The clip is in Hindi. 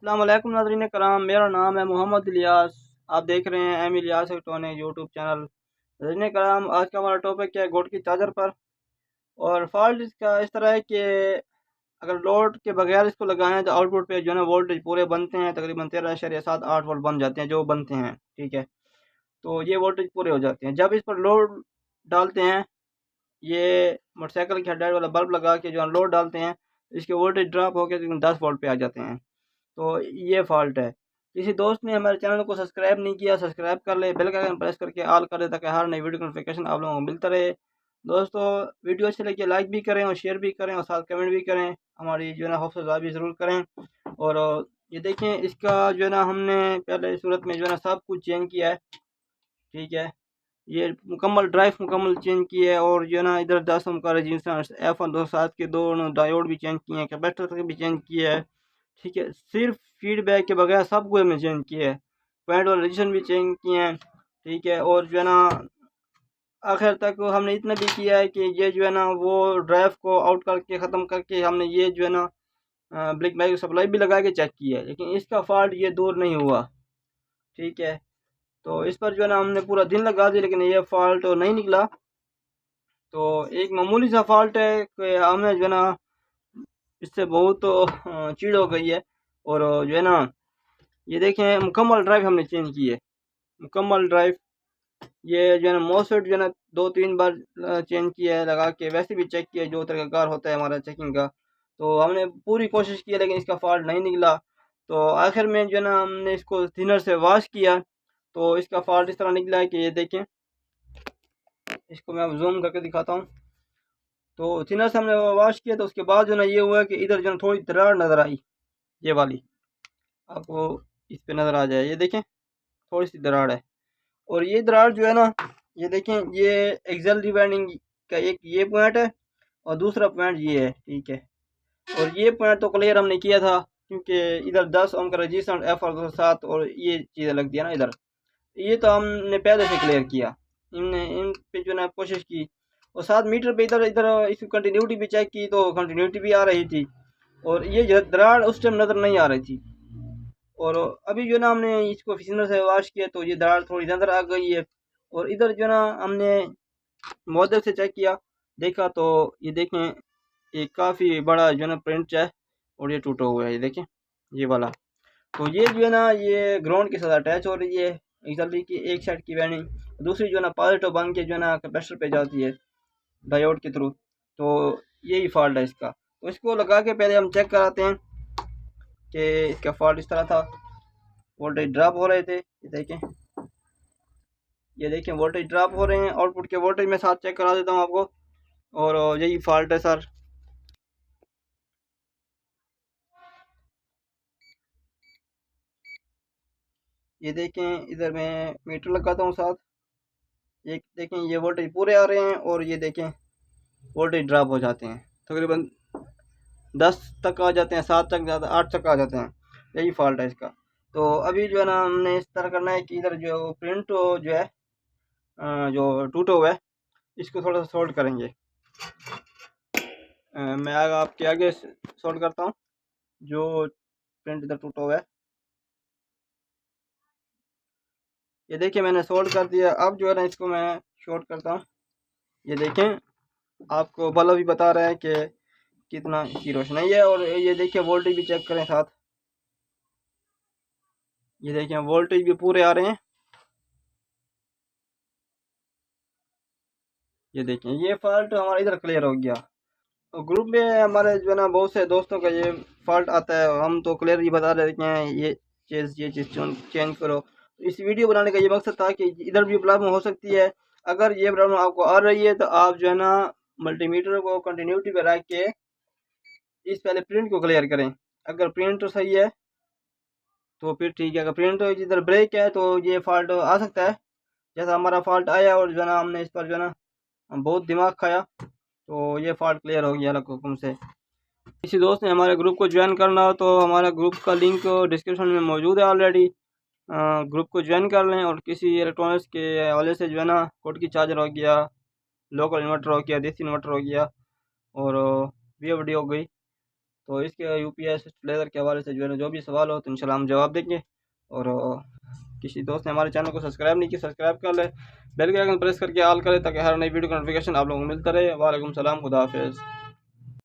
अस्सलाम वालेकुम नाज़रीन कराम, मेरा नाम है मोहम्मद इलियास। आप देख रहे हैं M Ilyas electronic YouTube channel. नाज़रीन कराम, आज का हमारा टॉपिक है गोट की चार्जर पर। और फॉल्ट इसका इस तरह है कि अगर लोड के बगैर इसको लगाएं तो आउटपुट पे जो है ना वोल्टेज पूरे बनते हैं, तकरीबन 13.78 वोल्ट बन जाते हैं जो बनते हैं। ठीक है, तो ये वोल्टेज पूरे हो जाते हैं। जब इस पर लोड डालते हैं, ये मोटरसाइकिल के हेडलाइट वाला बल्ब लगा के जो है लोड डालते हैं, इसके वोल्टेज ड्रॉप होकर तकरीबन 10 वोल्ट पे आ जाते हैं। तो ये फॉल्ट है। किसी दोस्त ने हमारे चैनल को सब्सक्राइब नहीं किया, सब्सक्राइब कर ले, बेल का आइकन प्रेस करके ऑल कर दे ताकि हर नई वीडियो का नोटिफिकेशन आप लोगों को मिलता रहे। दोस्तों, वीडियो अच्छे लगे लाइक भी करें और शेयर भी करें और साथ कमेंट भी करें, हमारी जो है ना हौसला अफ़ज़ाई भी ज़रूर करें। और ये देखें, इसका जो है ना हमने पहले सूरत में जो है ना सब कुछ चेंज किया है। ठीक है, ये मुकम्मल ड्राइव मुकम्मल चेंज की है। और जो है ना इधर 10 ओम का रजिस्टेंस F127 के दोनों डायोड भी चेंज किए हैं, कैपेसिटर भी चेंज किया है। ठीक है, सिर्फ फीडबैक के बगैर सब कुछ हमने चेंज किया है। पॉइंट वाला रजिस्टर भी चेंज किए हैं। ठीक है, और जो है ना आखिर तक हमने इतना भी किया है कि ये जो है ना वो ड्राइव को आउट करके ख़त्म करके हमने ये जो है ना ब्लिक माइक्रो सप्लाई भी लगा के चेक किया है, लेकिन इसका फॉल्ट ये दूर नहीं हुआ। ठीक है, तो इस पर जो है ना हमने पूरा दिन लगा दिया लेकिन ये फॉल्ट नहीं निकला। तो एक मामूली सा फॉल्ट है कि हमें जो है ना इससे बहुत चिढ़ हो गई है। और जो है ना ये देखें, मुकम्मल ड्राइव हमने चेंज की है, मुकम्मल ड्राइव। ये जो है ना मोसफेट जो है ना 2-3 बार चेंज किया है लगा के, वैसे भी चेक किया जो तरीक़ाकार होता है हमारा चेकिंग का। तो हमने पूरी कोशिश की लेकिन इसका फॉल्ट नहीं निकला। तो आखिर में जो है ना हमने इसको थिनर से वॉश किया, तो इसका फॉल्ट इस तरह निकला है कि ये देखें, इसको मैं अब जूम करके दिखाता हूँ। तो थिनर से हमने वॉश किया तो उसके बाद जो है ना ये हुआ कि इधर जो है थोड़ी दरार नज़र आई, ये वाली आपको इस पे नज़र आ जाए, ये देखें थोड़ी सी दरार है। और ये दरार जो है ना, ये देखें, ये एक्सेल रिवाइंडिंग का एक ये पॉइंट है और दूसरा पॉइंट ये है। ठीक है, और ये पॉइंट तो क्लियर हमने किया था क्योंकि इधर 10 ओम का रजिस्टेंस F7 और ये चीज़ें लग दिया ना इधर, ये तो हमने पहले से क्लियर किया। इन पे जो है कोशिश की और साथ मीटर पे इधर इधर इसकी कंटिन्यूटी भी चेक की तो कंटिन्यूटी भी आ रही थी और ये दरार उस टाइम नज़र नहीं आ रही थी। और अभी जो ना हमने इसको फिशनर से वॉश किया तो ये दरार थोड़ी नज़र आ गई है। और इधर जो ना हमने मॉडल से चेक किया, देखा तो ये देखें, ये काफ़ी बड़ा जो ना प्रिंट है और ये टूटा हुआ है, ये देखें ये वाला। तो ये जो है ना ये ग्राउंड के साथ अटैच हो रही है एक्चुअली की एक साइड की वायरिंग, दूसरी जो है ना पॉजिटिव बन के जो है ना कैपेसिटर पे जाती है डायोड के थ्रू। तो यही फॉल्ट है इसका। तो इसको लगा के पहले हम चेक कराते हैं कि इसका फॉल्ट इस तरह था। वोल्टेज ड्रॉप हो रहे थे, ये देखें वोल्टेज ड्रॉप हो रहे हैं। आउटपुट के वोल्टेज में साथ चेक करा देता हूँ आपको। और यही फॉल्ट है सर। ये देखें, इधर मैं मीटर लगाता हूँ साथ, ये देखें ये वोल्टेज पूरे आ रहे हैं और ये देखें वोल्टेज ड्रॉप हो जाते हैं, तकरीबन 10 तक आ जाते हैं, 7 तक ज़्यादा 8 तक आ जाते हैं। यही फॉल्ट है इसका। तो अभी जो है ना हमने इस तरह करना है कि इधर जो प्रिंट जो है जो टूटा हुआ है इसको थोड़ा सा सोल्ड करेंगे। मैं आपके आगे सोल्ड करता हूँ जो प्रिंट इधर टूटा हुआ है। ये देखिए मैंने सोल्ड कर दिया। अब जो है ना इसको मैं शॉर्ट करता हूँ। ये देखें, आपको बल्ब भी बता रहा है कि कितना की रोशनाई है। और ये देखिए वोल्टेज भी चेक करें साथ, ये देखें वोल्टेज भी पूरे आ रहे हैं। ये देखें ये फॉल्ट हमारा इधर क्लियर हो गया। तो ग्रुप में हमारे जो है ना बहुत से दोस्तों का ये फॉल्ट आता है, हम तो क्लियर ही बता देते हैं ये चीज़ चेंज करो। तो इस वीडियो बनाने का ये मकसद था कि इधर भी प्रॉब्लम हो सकती है। अगर ये प्रॉब्लम आपको आ रही है तो आप जो है ना मल्टीमीटर को कंटिन्यूटी पर रख के इस पहले प्रिंट को क्लियर करें। अगर प्रिंट तो सही है तो फिर ठीक है, अगर प्रिंट तो इधर ब्रेक है तो ये फॉल्ट आ सकता है जैसा हमारा फॉल्ट आया। और जो है ना हमने इस पर जो है ना बहुत दिमाग खाया तो ये फॉल्ट क्लियर हो गया अलग हुक्म से। किसी दोस्त ने हमारे ग्रुप को ज्वाइन करना हो तो हमारा ग्रुप का लिंक डिस्क्रिप्शन में मौजूद है ऑलरेडी। ग्रुप को ज्वाइन कर लें। और किसी इलेक्ट्रॉनिक्स के हवाले से जो है ना कोड की चार्जर हो गया, लोकल इन्वर्टर हो गया, देसी इन्वर्टर हो गया और वी हो गई, तो इसके यूपीएस लेज़र के हवाले से जो है ना जो भी सवाल हो तो इंशाल्लाह हम जवाब देंगे। और किसी दोस्त ने हमारे चैनल को सब्सक्राइब नहीं किया, सब्सक्राइब कर ले, बेल के आइकन प्रेस करके ऑल करें ताकि हर नई वीडियो का नोटिफिकेशन आप लोगों को मिलता रहे। वालेकुम सलाम, खुदा हाफिज़।